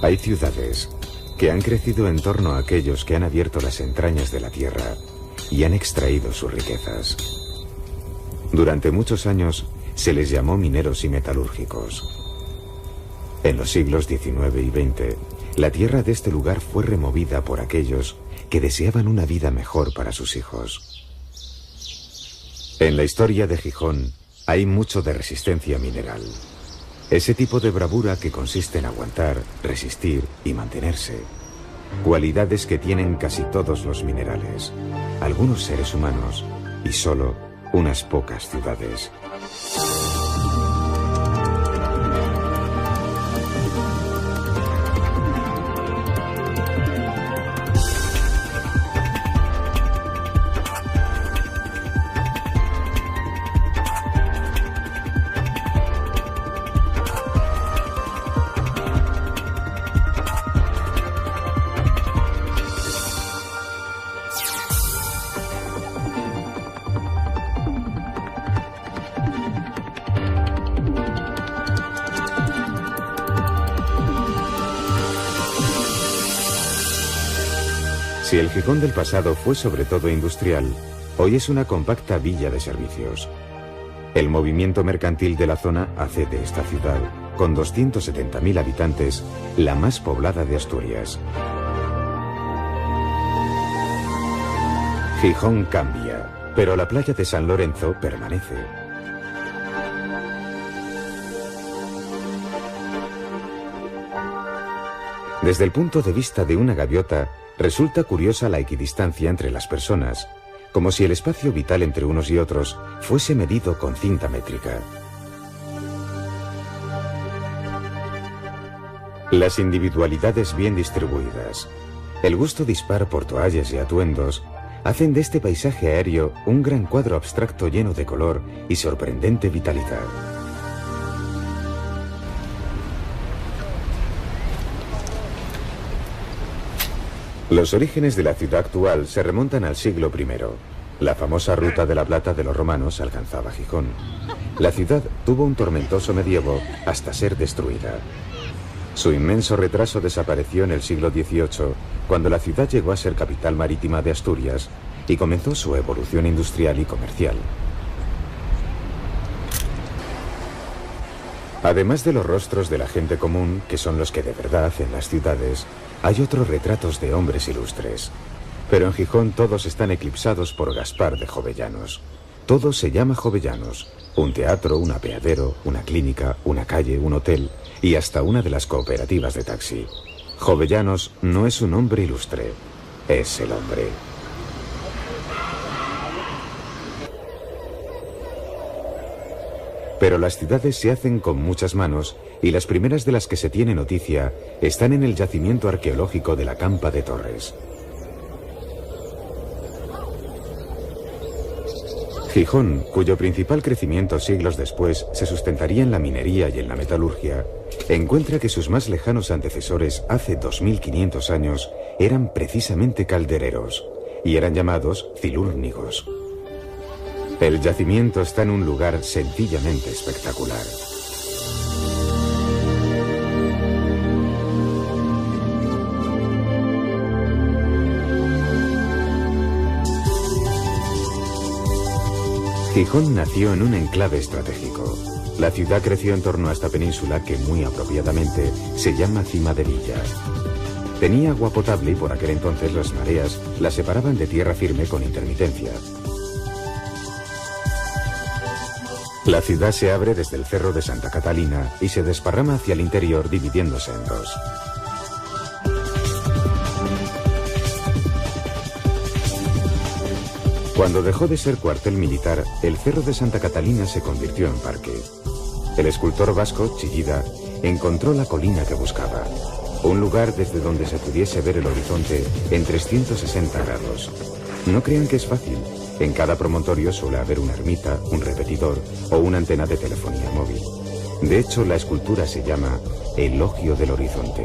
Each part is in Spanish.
Hay ciudades que han crecido en torno a aquellos que han abierto las entrañas de la tierra y han extraído sus riquezas. Durante muchos años se les llamó mineros y metalúrgicos. En los siglos XIX y XX, la tierra de este lugar fue removida por aquellos que deseaban una vida mejor para sus hijos. En la historia de Gijón hay mucho de resistencia mineral. Ese tipo de bravura que consiste en aguantar, resistir y mantenerse. Cualidades que tienen casi todos los minerales, algunos seres humanos y solo unas pocas ciudades. Si el Gijón del pasado fue sobre todo industrial, hoy es una compacta villa de servicios. El movimiento mercantil de la zona hace de esta ciudad, con 270.000 habitantes, la más poblada de Asturias. Gijón cambia, pero la playa de San Lorenzo permanece. Desde el punto de vista de una gaviota, resulta curiosa la equidistancia entre las personas, como si el espacio vital entre unos y otros fuese medido con cinta métrica. Las individualidades bien distribuidas, el gusto dispar por toallas y atuendos, hacen de este paisaje aéreo un gran cuadro abstracto lleno de color y sorprendente vitalidad. Los orígenes de la ciudad actual se remontan al siglo I. La famosa ruta de la plata de los romanos alcanzaba Gijón. La ciudad tuvo un tormentoso medievo hasta ser destruida. Su inmenso retraso desapareció en el siglo XVIII, cuando la ciudad llegó a ser capital marítima de Asturias y comenzó su evolución industrial y comercial. Además de los rostros de la gente común, que son los que de verdad hacen las ciudades, hay otros retratos de hombres ilustres. Pero en Gijón todos están eclipsados por Gaspar de Jovellanos. Todo se llama Jovellanos. Un teatro, un apeadero, una clínica, una calle, un hotel y hasta una de las cooperativas de taxi. Jovellanos no es un hombre ilustre, es el hombre. Pero las ciudades se hacen con muchas manos y las primeras de las que se tiene noticia están en el yacimiento arqueológico de la Campa de Torres. Gijón, cuyo principal crecimiento siglos después se sustentaría en la minería y en la metalurgia, encuentra que sus más lejanos antecesores hace 2500 años eran precisamente caldereros y eran llamados cilúrnigos. El yacimiento está en un lugar sencillamente espectacular. Gijón nació en un enclave estratégico. La ciudad creció en torno a esta península que muy apropiadamente se llama Cima de Villa. Tenía agua potable y por aquel entonces las mareas la separaban de tierra firme con intermitencia. La ciudad se abre desde el Cerro de Santa Catalina y se desparrama hacia el interior dividiéndose en dos. Cuando dejó de ser cuartel militar, el Cerro de Santa Catalina se convirtió en parque. El escultor vasco, Chillida, encontró la colina que buscaba, un lugar desde donde se pudiese ver el horizonte en 360 grados. No crean que es fácil. En cada promontorio suele haber una ermita, un repetidor o una antena de telefonía móvil. De hecho, la escultura se llama Elogio del Horizonte.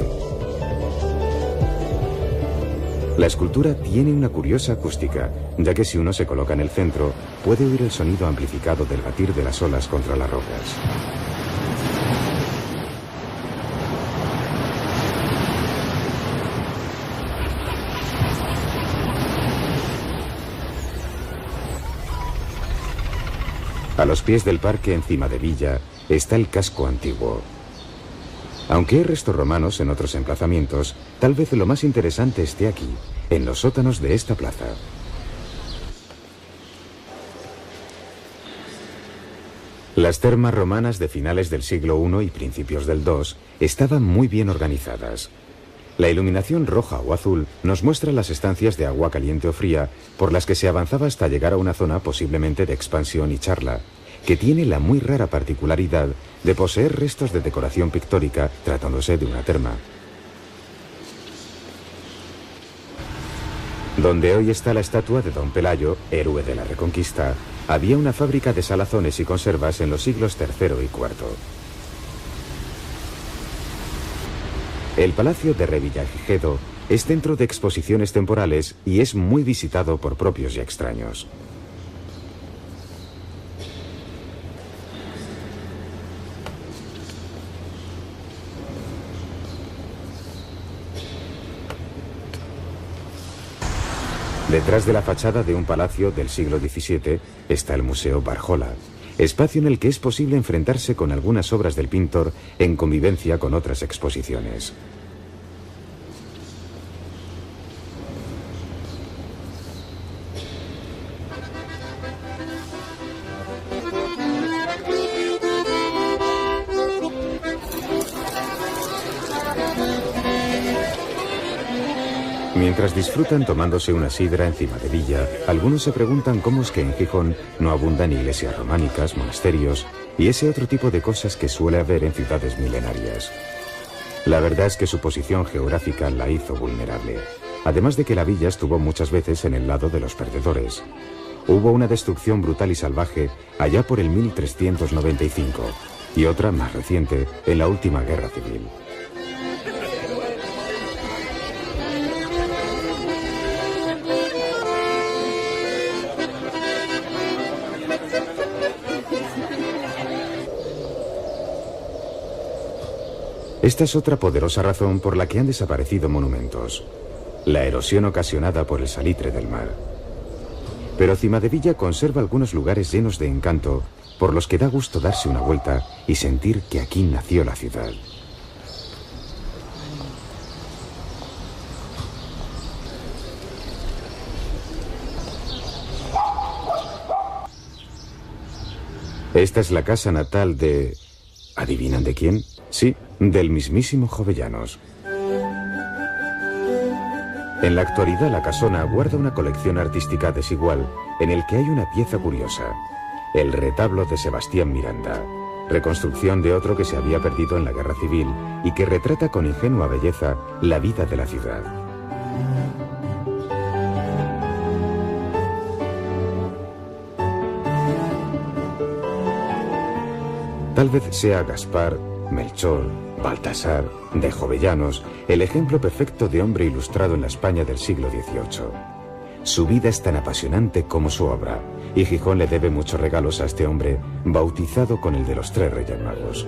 La escultura tiene una curiosa acústica, ya que si uno se coloca en el centro, puede oír el sonido amplificado del batir de las olas contra las rocas. A los pies del parque, encima de Villa, está el casco antiguo. Aunque hay restos romanos en otros emplazamientos, tal vez lo más interesante esté aquí, en los sótanos de esta plaza. Las termas romanas de finales del siglo I y principios del II estaban muy bien organizadas. La iluminación roja o azul nos muestra las estancias de agua caliente o fría por las que se avanzaba hasta llegar a una zona posiblemente de expansión y charla, que tiene la muy rara particularidad de poseer restos de decoración pictórica tratándose de una terma. Donde hoy está la estatua de Don Pelayo, héroe de la Reconquista, había una fábrica de salazones y conservas en los siglos III y IV. El Palacio de Revillagigedo es centro de exposiciones temporales y es muy visitado por propios y extraños. Detrás de la fachada de un palacio del siglo XVII está el Museo Barjola, espacio en el que es posible enfrentarse con algunas obras del pintor en convivencia con otras exposiciones. Mientras disfrutan tomándose una sidra encima de Villa, algunos se preguntan cómo es que en Gijón no abundan iglesias románicas, monasterios y ese otro tipo de cosas que suele haber en ciudades milenarias. La verdad es que su posición geográfica la hizo vulnerable, además de que la villa estuvo muchas veces en el lado de los perdedores. Hubo una destrucción brutal y salvaje allá por el 1395 y otra más reciente en la última guerra civil. Esta es otra poderosa razón por la que han desaparecido monumentos: la erosión ocasionada por el salitre del mar. Pero Cimadevilla conserva algunos lugares llenos de encanto por los que da gusto darse una vuelta y sentir que aquí nació la ciudad. Esta es la casa natal de... ¿adivinan de quién? Sí, del mismísimo Jovellanos. En la actualidad la casona guarda una colección artística desigual en el que hay una pieza curiosa: el retablo de Sebastián Miranda, reconstrucción de otro que se había perdido en la Guerra Civil y que retrata con ingenua belleza la vida de la ciudad. Tal vez sea Gaspar, Melchor, Baltasar, de Jovellanos, el ejemplo perfecto de hombre ilustrado en la España del siglo XVIII. Su vida es tan apasionante como su obra, y Gijón le debe muchos regalos a este hombre, bautizado con el de los 3 Reyes Magos.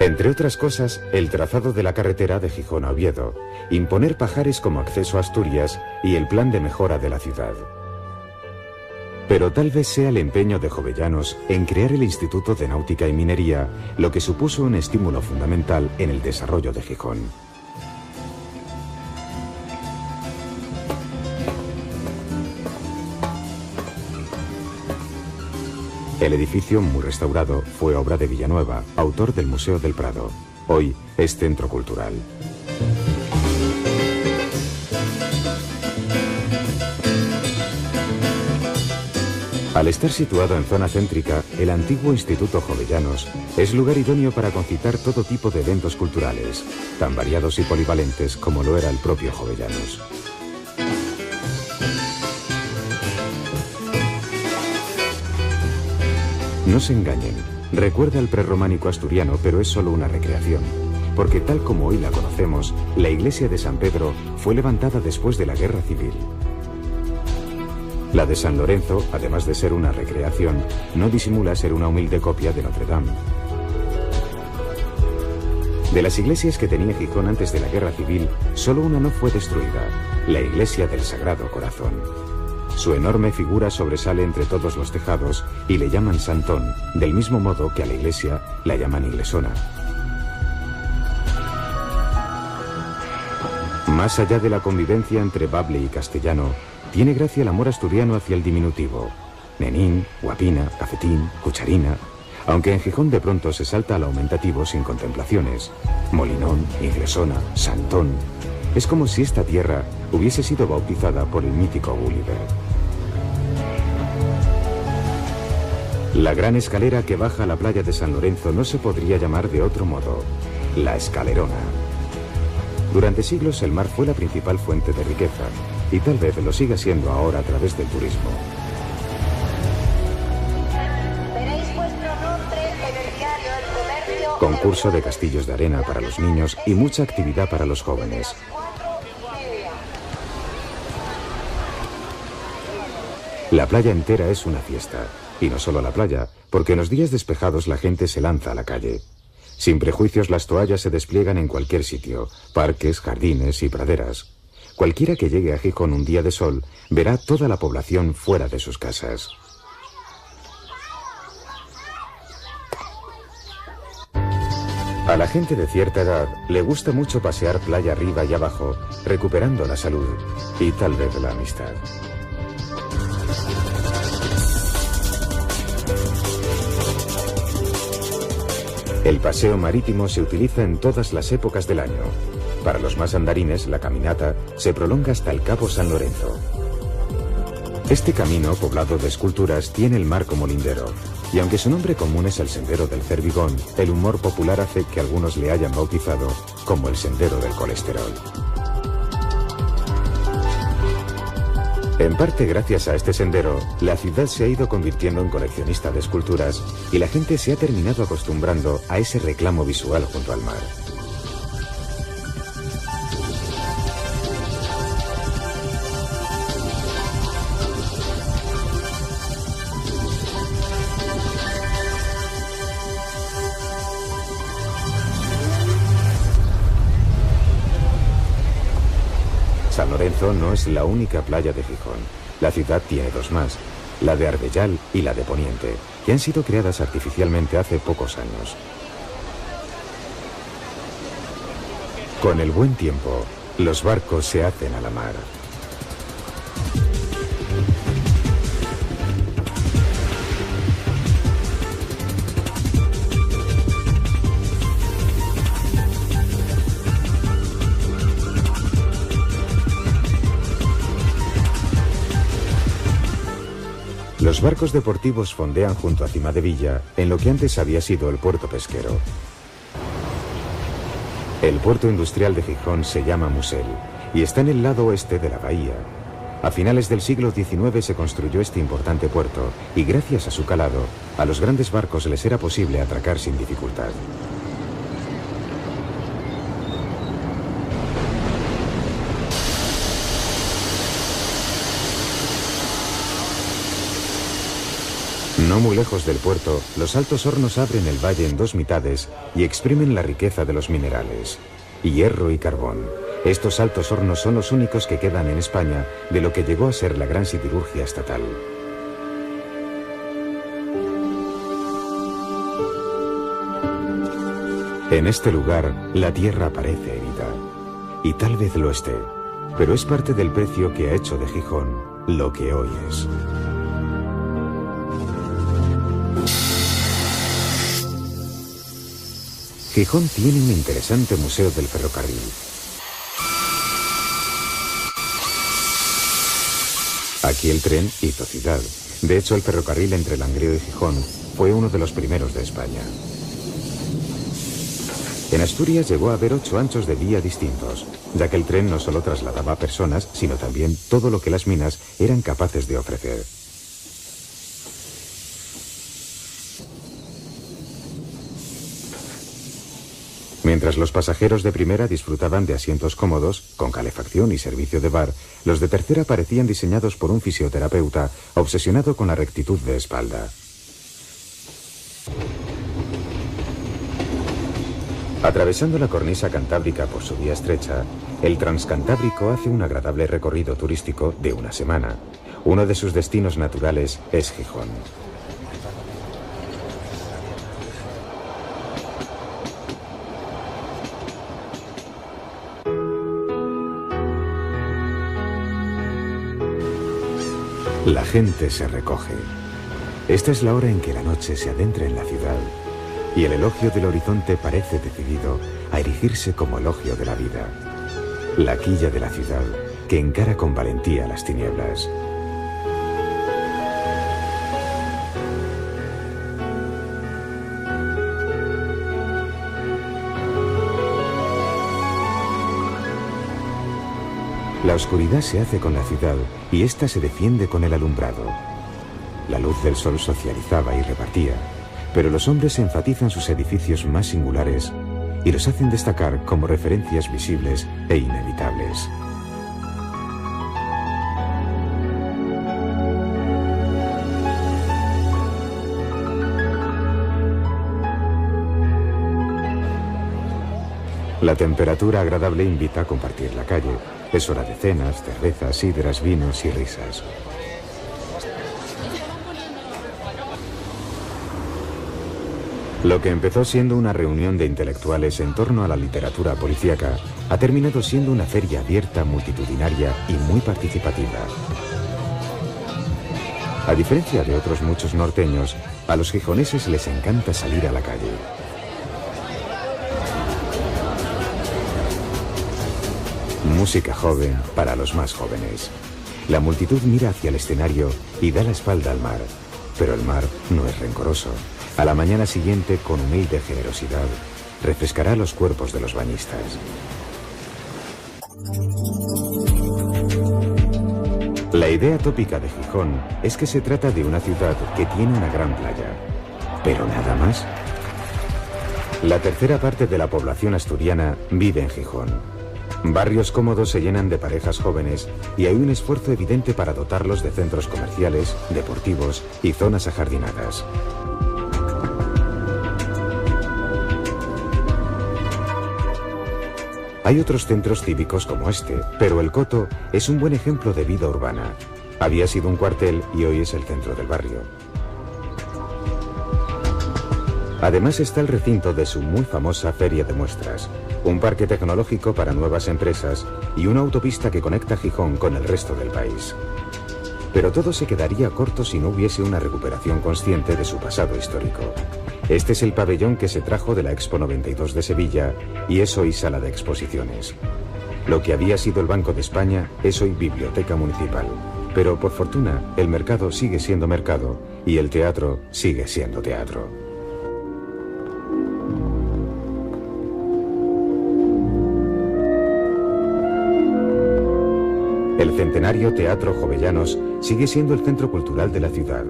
Entre otras cosas, el trazado de la carretera de Gijón a Oviedo, imponer Pajares como acceso a Asturias y el plan de mejora de la ciudad. Pero tal vez sea el empeño de Jovellanos en crear el Instituto de Náutica y Minería lo que supuso un estímulo fundamental en el desarrollo de Gijón. El edificio, muy restaurado, fue obra de Villanueva, autor del Museo del Prado. Hoy es centro cultural. Al estar situado en zona céntrica, el antiguo Instituto Jovellanos es lugar idóneo para concitar todo tipo de eventos culturales, tan variados y polivalentes como lo era el propio Jovellanos. No se engañen, recuerda al prerrománico asturiano, pero es solo una recreación, porque tal como hoy la conocemos, la iglesia de San Pedro fue levantada después de la Guerra Civil. La de San Lorenzo, además de ser una recreación, no disimula ser una humilde copia de Notre Dame. De las iglesias que tenía Gijón antes de la Guerra Civil, solo una no fue destruida: la iglesia del Sagrado Corazón. Su enorme figura sobresale entre todos los tejados y le llaman Santón, del mismo modo que a la iglesia la llaman Iglesona. Más allá de la convivencia entre bable y castellano, tiene gracia el amor asturiano hacia el diminutivo. Nenín, guapina, cafetín, cucharina. Aunque en Gijón de pronto se salta al aumentativo sin contemplaciones. Molinón, Iglesona, Santón. Es como si esta tierra hubiese sido bautizada por el mítico Gulliver. La gran escalera que baja a la playa de San Lorenzo no se podría llamar de otro modo. La Escalerona. Durante siglos el mar fue la principal fuente de riqueza y tal vez lo siga siendo ahora a través del turismo. Veréis vuestro nombre en el diario El Comercio. Concurso de castillos de arena para los niños y mucha actividad para los jóvenes. La playa entera es una fiesta. Y no solo la playa, porque en los días despejados la gente se lanza a la calle. Sin prejuicios las toallas se despliegan en cualquier sitio, parques, jardines y praderas. Cualquiera que llegue a Gijón un día de sol verá toda la población fuera de sus casas. A la gente de cierta edad le gusta mucho pasear playa arriba y abajo, recuperando la salud y tal vez la amistad. El paseo marítimo se utiliza en todas las épocas del año. Para los más andarines, la caminata se prolonga hasta el Cabo San Lorenzo. Este camino, poblado de esculturas, tiene el mar como lindero. Y aunque su nombre común es el Sendero del Cervigón, el humor popular hace que algunos le hayan bautizado como el Sendero del Colesterol. En parte gracias a este sendero, la ciudad se ha ido convirtiendo en coleccionista de esculturas y la gente se ha terminado acostumbrando a ese reclamo visual junto al mar. San Lorenzo no es la única playa de Gijón. La ciudad tiene dos más, la de Arbellal y la de Poniente, que han sido creadas artificialmente hace pocos años. Con el buen tiempo, los barcos se hacen a la mar. Los barcos deportivos fondean junto a Cimadevilla, en lo que antes había sido el puerto pesquero. El puerto industrial de Gijón se llama Musel y está en el lado oeste de la bahía. A finales del siglo XIX se construyó este importante puerto y gracias a su calado, a los grandes barcos les era posible atracar sin dificultad. No muy lejos del puerto, los altos hornos abren el valle en dos mitades y exprimen la riqueza de los minerales. Hierro y carbón. Estos altos hornos son los únicos que quedan en España de lo que llegó a ser la gran siderurgia estatal. En este lugar, la tierra parece herida. Y tal vez lo esté, pero es parte del precio que ha hecho de Gijón lo que hoy es. Gijón tiene un interesante museo del ferrocarril. Aquí el tren hizo ciudad. De hecho, el ferrocarril entre Langreo y Gijón fue uno de los primeros de España. En Asturias llegó a haber 8 anchos de vía distintos, ya que el tren no solo trasladaba personas, sino también todo lo que las minas eran capaces de ofrecer. Mientras los pasajeros de primera disfrutaban de asientos cómodos, con calefacción y servicio de bar, los de tercera parecían diseñados por un fisioterapeuta obsesionado con la rectitud de espalda. Atravesando la cornisa cantábrica por su vía estrecha, el Transcantábrico hace un agradable recorrido turístico de una semana. Uno de sus destinos naturales es Gijón. La gente se recoge. Esta es la hora en que la noche se adentra en la ciudad y el elogio del horizonte parece decidido a erigirse como elogio de la vida. La quilla de la ciudad que encara con valentía las tinieblas. La oscuridad se hace con la ciudad y ésta se defiende con el alumbrado. La luz del sol socializaba y repartía, pero los hombres enfatizan sus edificios más singulares y los hacen destacar como referencias visibles e inevitables. La temperatura agradable invita a compartir la calle. Es hora de cenas, cervezas, sidras, vinos y risas. Lo que empezó siendo una reunión de intelectuales en torno a la literatura policíaca ha terminado siendo una feria abierta, multitudinaria y muy participativa. A diferencia de otros muchos norteños, a los gijoneses les encanta salir a la calle. Música joven para los más jóvenes. La multitud mira hacia el escenario y da la espalda al mar, pero el mar no es rencoroso. A la mañana siguiente, con humilde generosidad, refrescará los cuerpos de los bañistas. La idea tópica de Gijón es que se trata de una ciudad que tiene una gran playa. ¿Pero nada más? La tercera parte de la población asturiana vive en Gijón. Barrios cómodos se llenan de parejas jóvenes y hay un esfuerzo evidente para dotarlos de centros comerciales, deportivos y zonas ajardinadas. Hay otros centros cívicos como este, pero el Coto es un buen ejemplo de vida urbana. Había sido un cuartel y hoy es el centro del barrio. Además está el recinto de su muy famosa feria de muestras, un parque tecnológico para nuevas empresas y una autopista que conecta Gijón con el resto del país. Pero todo se quedaría corto si no hubiese una recuperación consciente de su pasado histórico. Este es el pabellón que se trajo de la Expo 92 de Sevilla y es hoy sala de exposiciones. Lo que había sido el Banco de España es hoy biblioteca municipal. Pero por fortuna, el mercado sigue siendo mercado y el teatro sigue siendo teatro. El centenario Teatro Jovellanos sigue siendo el centro cultural de la ciudad.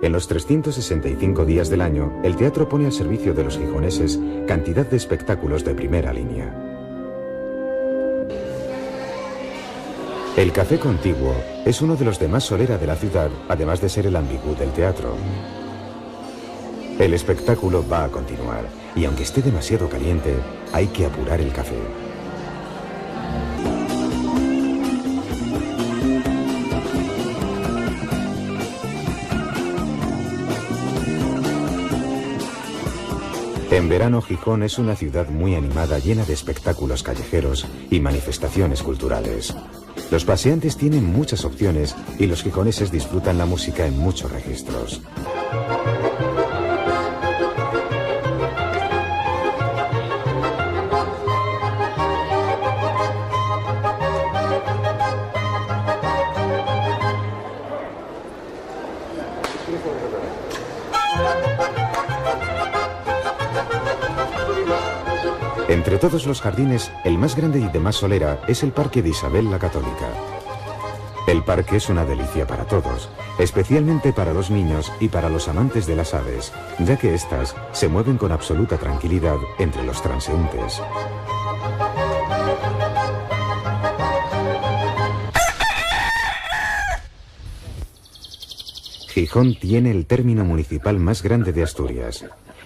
En los 365 días del año, el teatro pone al servicio de los gijoneses cantidad de espectáculos de primera línea. El Café Contiguo es uno de los de más solera de la ciudad, además de ser el ambigú del teatro. El espectáculo va a continuar, y aunque esté demasiado caliente, hay que apurar el café. En verano, Gijón es una ciudad muy animada, llena de espectáculos callejeros y manifestaciones culturales. Los paseantes tienen muchas opciones y los gijoneses disfrutan la música en muchos registros. Entre todos los jardines, el más grande y de más solera es el Parque de Isabel la Católica. El parque es una delicia para todos, especialmente para los niños y para los amantes de las aves, ya que éstas se mueven con absoluta tranquilidad entre los transeúntes. Gijón tiene el término municipal más grande de Asturias.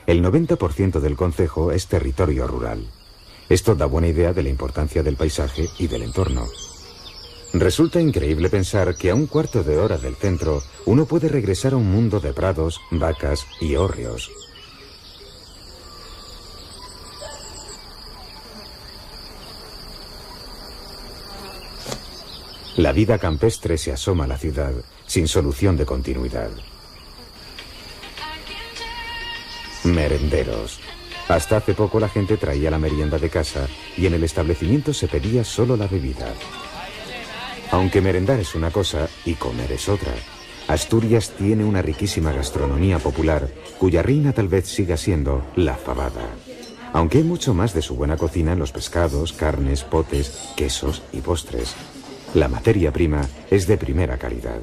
El 90% del concejo es territorio rural. Esto da buena idea de la importancia del paisaje y del entorno. Resulta increíble pensar que a un cuarto de hora del centro uno puede regresar a un mundo de prados, vacas y hórreos. La vida campestre se asoma a la ciudad, sin solución de continuidad. Merenderos. Hasta hace poco la gente traía la merienda de casa y en el establecimiento se pedía solo la bebida. Aunque merendar es una cosa y comer es otra, Asturias tiene una riquísima gastronomía popular cuya reina tal vez siga siendo la fabada. Aunque hay mucho más de su buena cocina en los pescados, carnes, potes, quesos y postres. La materia prima es de primera calidad.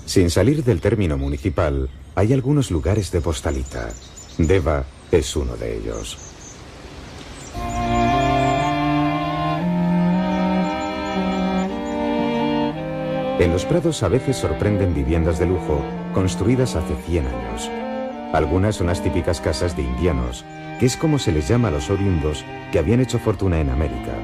Sin salir del término municipal, hay algunos lugares de postalita. Deva es uno de ellos. En los prados a veces sorprenden viviendas de lujo construidas hace 100 años. Algunas son las típicas casas de indianos, que es como se les llama a los oriundos que habían hecho fortuna en América.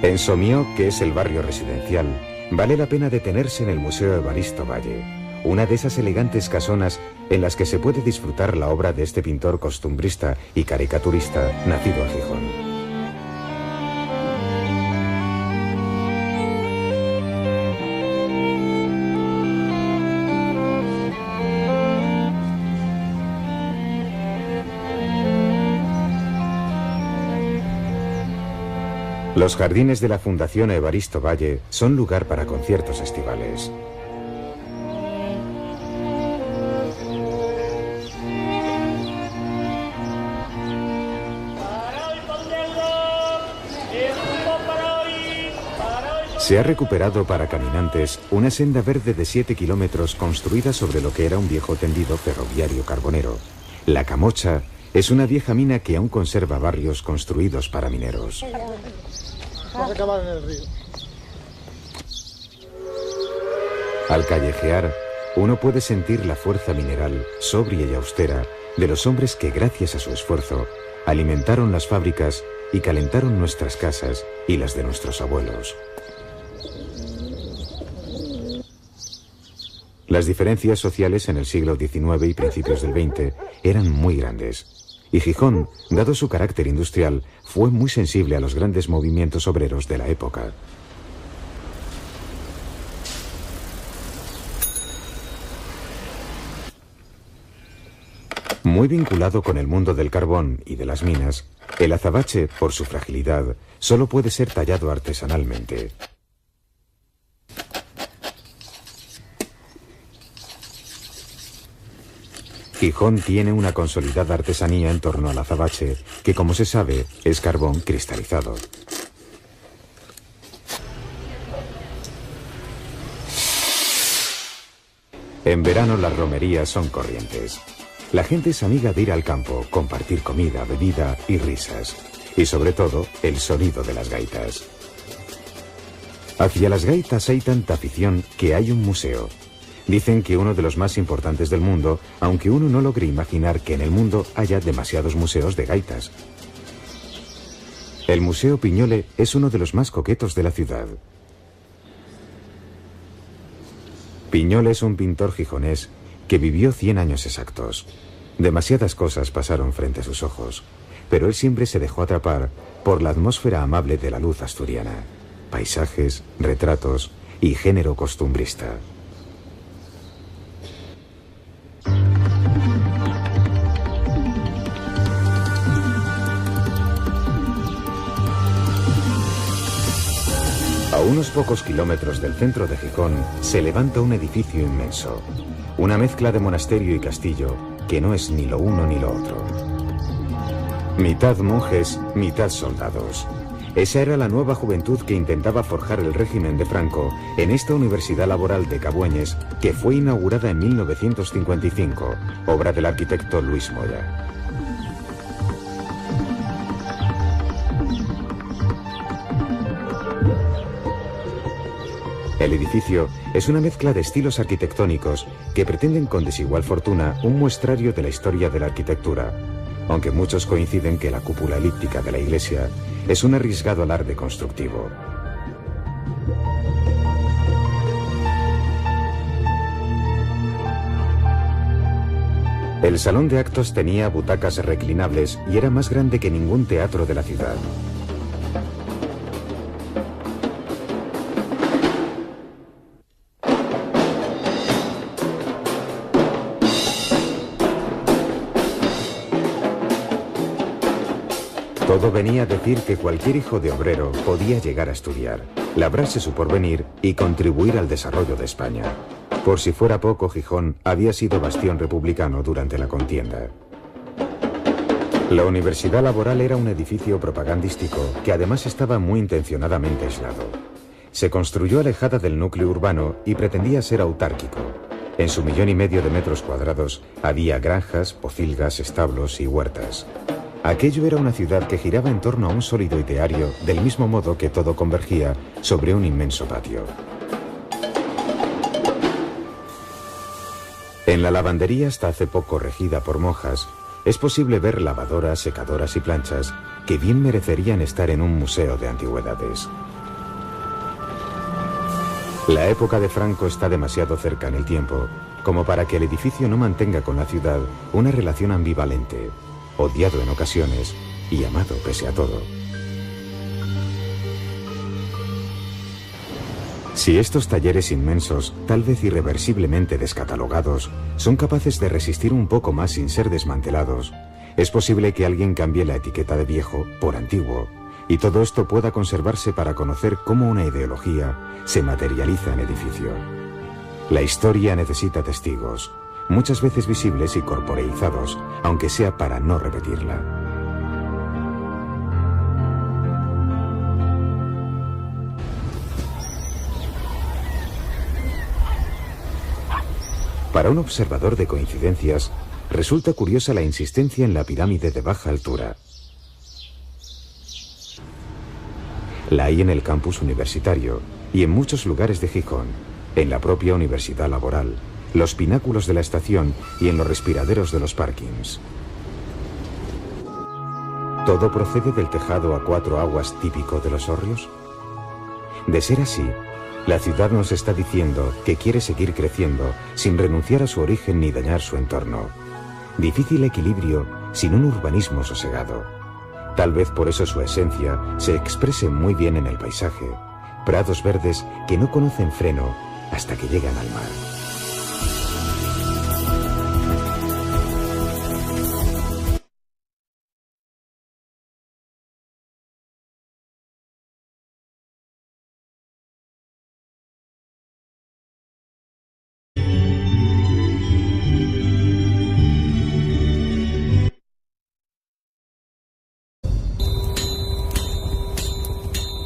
En Somio, que es el barrio residencial, vale la pena detenerse en el Museo Evaristo Valle, una de esas elegantes casonas en las que se puede disfrutar la obra de este pintor costumbrista y caricaturista nacido en Gijón. Los jardines de la Fundación Evaristo Valle son lugar para conciertos estivales. Se ha recuperado para caminantes una senda verde de 7 kilómetros construida sobre lo que era un viejo tendido ferroviario carbonero. La Camocha es una vieja mina que aún conserva barrios construidos para mineros. Vas a acabar en el río. Al callejear, uno puede sentir la fuerza mineral, sobria y austera, de los hombres que, gracias a su esfuerzo, alimentaron las fábricas y calentaron nuestras casas y las de nuestros abuelos. Las diferencias sociales en el siglo XIX y principios del XX eran muy grandes. Y Gijón, dado su carácter industrial, fue muy sensible a los grandes movimientos obreros de la época. Muy vinculado con el mundo del carbón y de las minas, el azabache, por su fragilidad, solo puede ser tallado artesanalmente. Gijón tiene una consolidada artesanía en torno al azabache, que como se sabe, es carbón cristalizado. En verano las romerías son corrientes. La gente es amiga de ir al campo, compartir comida, bebida y risas. Y sobre todo, el sonido de las gaitas. Hacia las gaitas hay tanta afición que hay un museo. Dicen que uno de los más importantes del mundo, aunque uno no logre imaginar que en el mundo haya demasiados museos de gaitas. El Museo Piñole es uno de los más coquetos de la ciudad. Piñole es un pintor gijonés que vivió 100 años exactos. Demasiadas cosas pasaron frente a sus ojos, pero él siempre se dejó atrapar por la atmósfera amable de la luz asturiana, paisajes, retratos y género costumbrista. A unos pocos kilómetros del centro de Gijón se levanta un edificio inmenso, una mezcla de monasterio y castillo que no es ni lo uno ni lo otro. Mitad monjes, mitad soldados. Esa era la nueva juventud que intentaba forjar el régimen de Franco en esta Universidad Laboral de Cabueñes, que fue inaugurada en 1955, obra del arquitecto Luis Moya. El edificio es una mezcla de estilos arquitectónicos que pretenden con desigual fortuna un muestrario de la historia de la arquitectura, aunque muchos coinciden que la cúpula elíptica de la iglesia es un arriesgado alarde constructivo. El salón de actos tenía butacas reclinables y era más grande que ningún teatro de la ciudad. Todo venía a decir que cualquier hijo de obrero podía llegar a estudiar, labrarse su porvenir y contribuir al desarrollo de España. Por si fuera poco, Gijón había sido bastión republicano durante la contienda. La Universidad Laboral era un edificio propagandístico que además estaba muy intencionadamente aislado. Se construyó alejada del núcleo urbano y pretendía ser autárquico. En su 1,5 millones de metros cuadrados había granjas, pocilgas, establos y huertas. Aquello era una ciudad que giraba en torno a un sólido ideario, del mismo modo que todo convergía sobre un inmenso patio. En la lavandería, hasta hace poco regida por monjas, es posible ver lavadoras, secadoras y planchas que bien merecerían estar en un museo de antigüedades. La época de Franco está demasiado cerca en el tiempo como para que el edificio no mantenga con la ciudad una relación ambivalente, odiado en ocasiones y amado pese a todo. Si estos talleres inmensos, tal vez irreversiblemente descatalogados, son capaces de resistir un poco más sin ser desmantelados, es posible que alguien cambie la etiqueta de viejo por antiguo, y todo esto pueda conservarse para conocer cómo una ideología se materializa en edificio. La historia necesita testigos, muchas veces visibles y corporeizados, aunque sea para no repetirla. Para un observador de coincidencias, resulta curiosa la insistencia en la pirámide de baja altura. La hay en el campus universitario y en muchos lugares de Gijón, en la propia Universidad Laboral, los pináculos de la estación y en los respiraderos de los parkings. ¿Todo procede del tejado a 4 aguas típico de los hórreos? De ser así, la ciudad nos está diciendo que quiere seguir creciendo sin renunciar a su origen ni dañar su entorno. Difícil equilibrio sin un urbanismo sosegado. Tal vez por eso su esencia se exprese muy bien en el paisaje. Prados verdes que no conocen freno hasta que llegan al mar.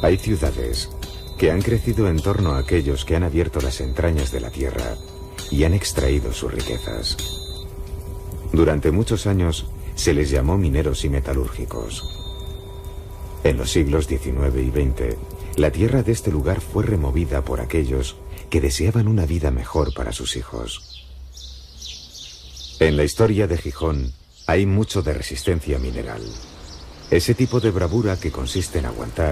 Hay ciudades que han crecido en torno a aquellos que han abierto las entrañas de la tierra y han extraído sus riquezas. Durante muchos años se les llamó mineros y metalúrgicos. En los siglos XIX y XX, la tierra de este lugar fue removida por aquellos que deseaban una vida mejor para sus hijos. En la historia de Gijón hay mucho de resistencia mineral. Ese tipo de bravura que consiste en aguantar.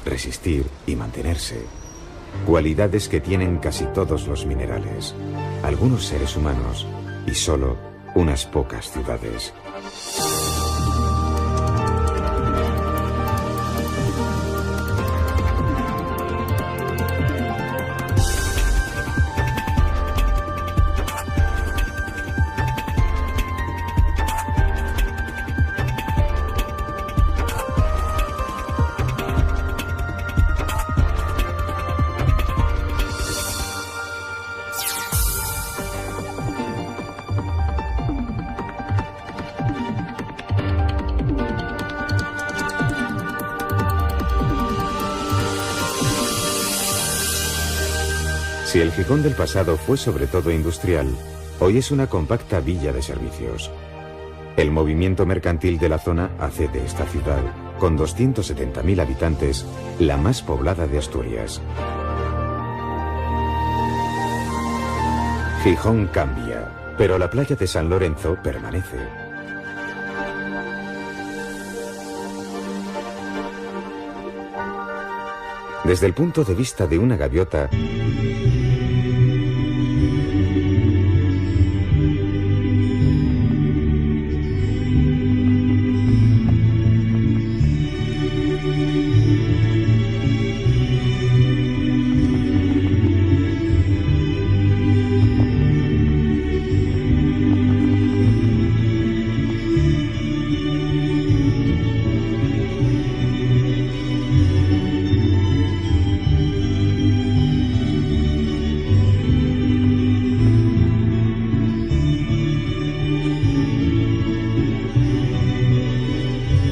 Resistir y mantenerse. Cualidades que tienen casi todos los minerales, algunos seres humanos y solo unas pocas ciudades. Si el Gijón del pasado fue sobre todo industrial, hoy es una compacta villa de servicios. El movimiento mercantil de la zona hace de esta ciudad, con 270.000 habitantes, la más poblada de Asturias. Gijón cambia, pero la playa de San Lorenzo permanece. Desde el punto de vista de una gaviota,